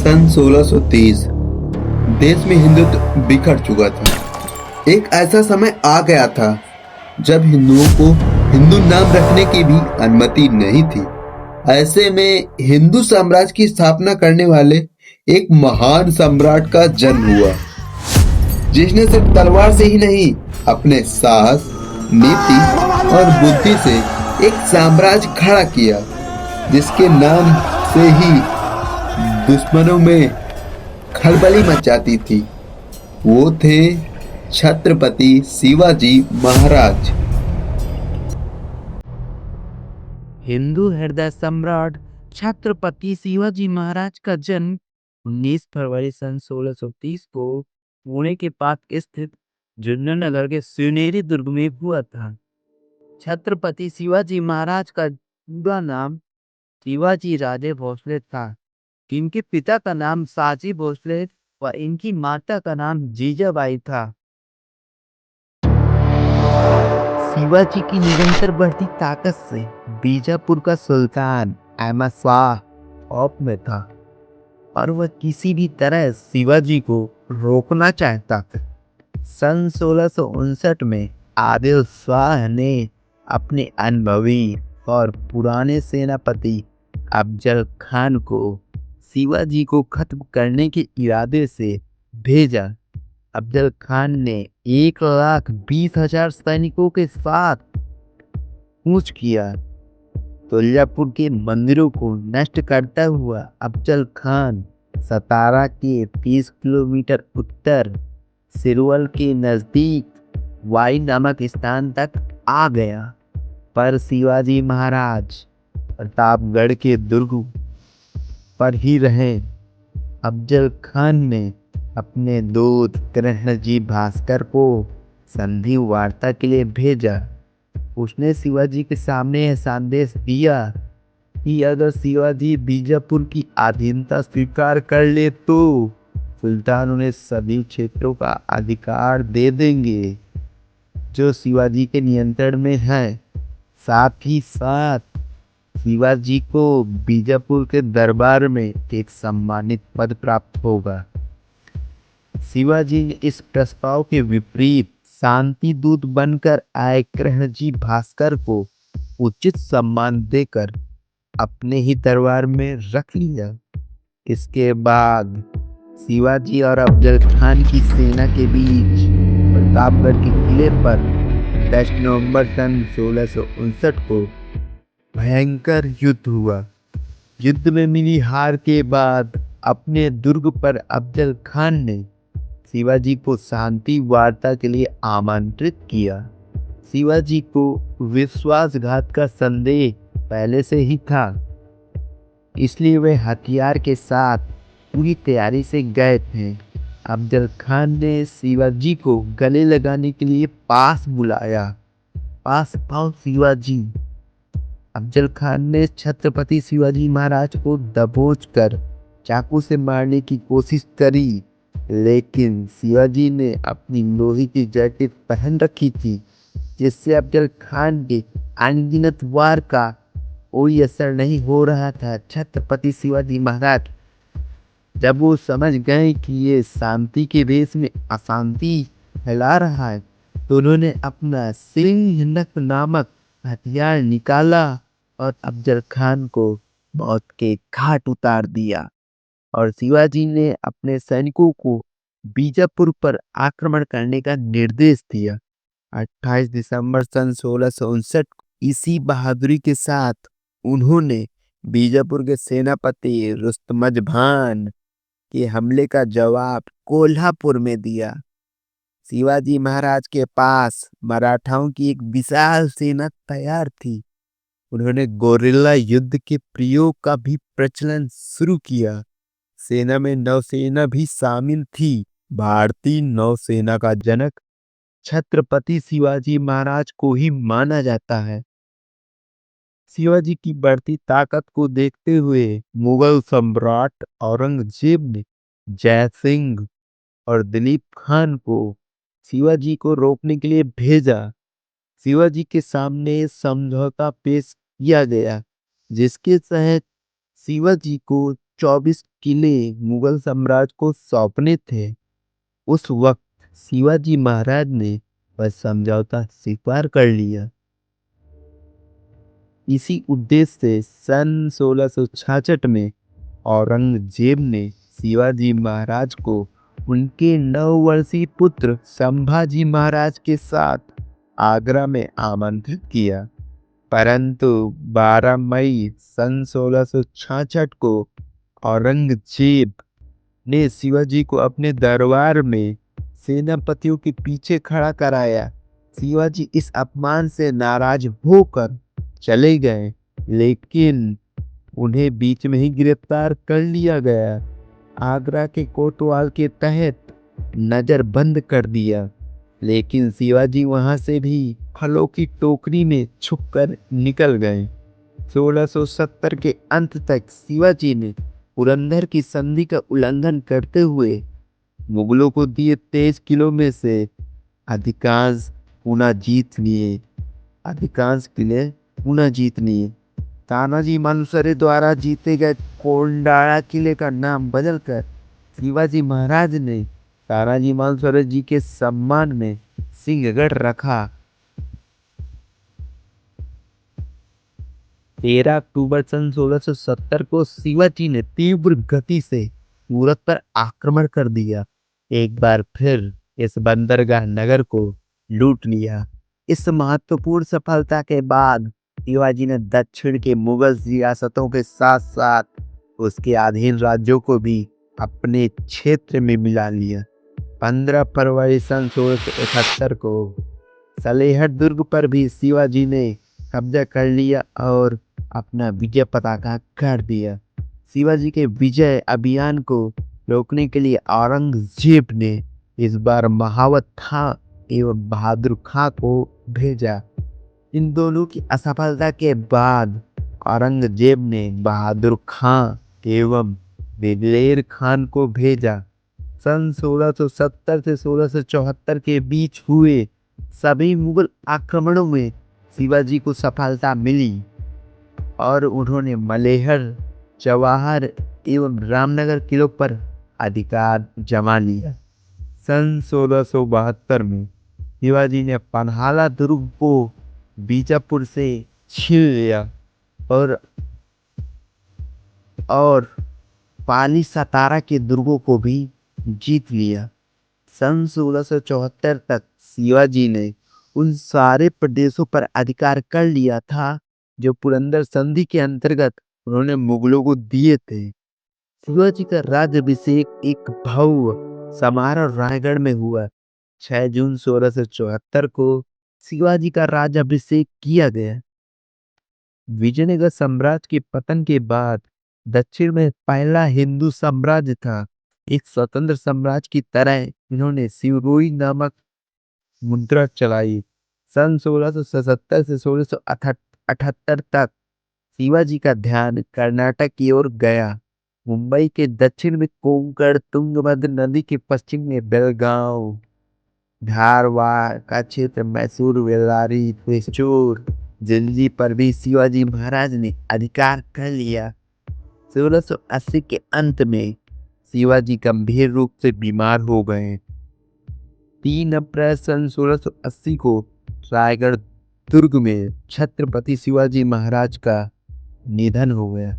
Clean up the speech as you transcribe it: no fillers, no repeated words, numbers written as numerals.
सन 1630 देश में हिंदुत्व बिखर चुका था। एक ऐसा समय आ गया था जब हिंदुओं को हिंदू नाम रखने की भी अनुमति नहीं थी। ऐसे में हिंदू साम्राज्य की स्थापना करने वाले एक महान सम्राट का जन्म हुआ, जिसने सिर्फ तलवार से ही नहीं, अपने साहस, नीति और बुद्धि से एक साम्राज्य खड़ा किया, जिसके नाम से ही दुश्मनों में खलबली मच जाती थी। वो थे छत्रपति शिवाजी महाराज। हिंदू हृदय सम्राट छत्रपति शिवाजी महाराज का जन्म 19 फरवरी सन 1630 को पुणे के पास स्थित जुन्नरनगर के सुनेरी दुर्ग में हुआ था। छत्रपति शिवाजी महाराज का पूरा नाम शिवाजी राजे भोसले था। इनके पिता का नाम साजी भोसले व इनकी माता का नाम जीजाबाई था। शिवाजी की निरंतर बढ़ती ताकत से बीजापुर का सुल्तान अहमद शाह खौफ में था और वह किसी भी तरह शिवाजी को रोकना चाहता था। सन 1659 में आदिल शाह ने अपने अनुभवी और पुराने सेनापति अफजल खान को शिवाजी को खत्म करने के इरादे से भेजा। अफजल खान ने 1,20,000 सैनिकों के साथ कूच किया। तुल्जापुर के मंदिरों को नष्ट करता हुआ अफजल खान सतारा के 30 किलोमीटर उत्तर सिरवल के नजदीक वाई नामक स्थान तक आ गया, पर शिवाजी महाराज प्रतापगढ़ के दुर्ग पर ही रहे। अफजल खान ने अपने दूत कृष्णजी भास्कर को संधि वार्ता के लिए भेजा। उसने शिवाजी के सामने यह संदेश दिया कि अगर शिवाजी बीजापुर की अधीनता स्वीकार कर ले तो सुल्तान उन्हें सभी क्षेत्रों का अधिकार दे देंगे जो शिवाजी के नियंत्रण में है। साथ ही साथ शिवाजी को बीजापुर के दरबार में एक सम्मानित पद प्राप्त होगा। शिवाजी ने इस प्रस्ताव के विपरीत शांति दूत बनकर आए कृष्णजी भास्कर को उचित सम्मान देकर अपने ही दरबार में रख लिया। इसके बाद शिवाजी और अफजल खान की सेना के बीच प्रतापगढ़ के किले पर 10 नवंबर सन 1659 को भयंकर युद्ध हुआ। युद्ध में मिली हार के बाद अपने दुर्ग पर अफजल खान ने शिवाजी को शांति वार्ता के लिए आमंत्रित किया। शिवाजी को विश्वासघात का संदेह पहले से ही था, इसलिए वे हथियार के साथ पूरी तैयारी से गए थे। अफजल खान ने शिवाजी को गले लगाने के लिए पास बुलाया। पास आओ शिवाजी। अफजल खान ने छत्रपति शिवाजी महाराज को दबोच कर चाकू से मारने की कोशिश करी, लेकिन शिवाजी ने अपनी लोहे की जैकेट पहन रखी थी, जिससे अफजल खान के अनगिनत वार का कोई असर नहीं हो रहा था। छत्रपति शिवाजी महाराज जब वो समझ गए कि ये शांति के देश में अशांति फैला रहा है, तो उन्होंने अपना सिंह नामक हथियार निकाला और अफजल खान को मौत के घाट उतार दिया। और शिवाजी ने अपने सैनिकों को बीजापुर पर आक्रमण करने का निर्देश दिया। 28 दिसंबर सन 1659 इसी बहादुरी के साथ उन्होंने बीजापुर के सेनापति रुस्तमजभान के हमले का जवाब कोल्हापुर में दिया। शिवाजी महाराज के पास मराठाओं की एक विशाल सेना तैयार थी। उन्होंने गोरिल्ला युद्ध के प्रयोग का भी प्रचलन शुरू किया। सेना में नौसेना भी शामिल थी। भारतीय नौसेना का जनक छत्रपति शिवाजी महाराज को ही माना जाता है। शिवाजी की बढ़ती ताकत को देखते हुए मुगल सम्राट औरंगजेब ने जय सिंह और दिलीप खान को शिवाजी को रोकने के लिए भेजा। शिवाजी के सामने समझौता पेश किया गया, जिसके तहत शिवाजी को 24 किले मुगल साम्राज्य को सौंपने थे। उस वक्त शिवाजी महाराज ने वह समझौता स्वीकार कर लिया। इसी उद्देश्य से सन 1666 में औरंगजेब ने शिवाजी महाराज को उनके 9 वर्षीय पुत्र संभाजी महाराज के साथ आगरा में आमंत्रित किया, परंतु 12 मई सन 1666 को औरंगजेब ने शिवाजी को अपने दरबार में सेनापतियों के पीछे खड़ा कराया। शिवाजी इस अपमान से नाराज होकर चले गए, लेकिन उन्हें बीच में ही गिरफ्तार कर लिया गया। आगरा के कोतवाल के तहत नजर बंद कर दिया, लेकिन शिवाजी वहां से भी फलों की टोकरी में छुपकर निकल गए। 1670 के अंत तक शिवाजी ने पुरंदर की संधि का उल्लंघन करते हुए मुगलों को दिए 23 किलों में से अधिकांश किले पुनः जीत लिए। तानाजी मालुसरे द्वारा जीते गए कोंडाला किले का नाम बदलकर शिवाजी महाराज ने तानाजी मालुसरे जी के सम्मान में सिंहगढ़ रखा। 13 अक्टूबर सन 1670 को शिवाजी ने तीव्र गति से सूरत पर आक्रमण कर दिया। एक बार फिर इस बंदरगाह नगर को लूट लिया। इस महत्वपूर्ण सफलता के बाद शिवाजी ने दक्षिण के मुगल रियासतों के साथ साथ उसके अधीन राज्यों को भी अपने क्षेत्र में मिला लिया। 15 फरवरी सन 1671 को सलेहट दुर्ग पर भी शिवाजी ने कब्जा कर लिया और अपना विजय पताका गाड़ दिया। शिवाजी के विजय अभियान को रोकने के लिए औरंगजेब ने इस बार महावत खां एवं बहादुर खां को भेजा। इन दोनों की असफलता के बाद औरंगजेब ने बहादुर खां एवं दिलेर खान को भेजा। सन 1670 से 1674 के बीच हुए सभी मुगल आक्रमणों में शिवाजी को सफलता मिली और उन्होंने मलेहर, जवाहर एवं रामनगर किलों पर अधिकार जमा लिया। सन 1672 में शिवाजी ने पन्हाला दुर्ग को बीजापुर से छीन लिया और पाली सतारा के दुर्गों को भी जीत लिया। सन 1674 तक शिवाजी ने उन सारे प्रदेशों पर अधिकार कर लिया था जो पुरंदर संधि के अंतर्गत उन्होंने मुगलों को दिए थे। शिवाजी का राज्याभिषेक एक भव्य समारोह रायगढ़ में हुआ। 6 जून 1674 को शिवाजी का राज्याभिषेक किया गया। विजयनगर साम्राज्य के पतन के बाद दक्षिण में पहला हिंदू साम्राज्य था। एक स्वतंत्र साम्राज्य की तरह इन्होंने सिरोही नामक मुद्रा चलाई। सन 1677 से 1678 तक शिवाजी का ध्यान कर्नाटक की ओर गया। मुंबई के दक्षिण में कोंकण, तुंगभद्रा नदी के पश्चिम में बेलगांव, धारवाड़ का क्षेत्र, मैसूर, बेल्लारी, त्रिचूर, दिल्ली पर भी शिवाजी महाराज ने अधिकार कर लिया। 1680 के अंत में शिवाजी गंभीर रूप से बीमार हो गए। 3 अप्रैल सन 1680 को रायगढ़ दुर्ग में छत्रपति शिवाजी महाराज का निधन हो गया।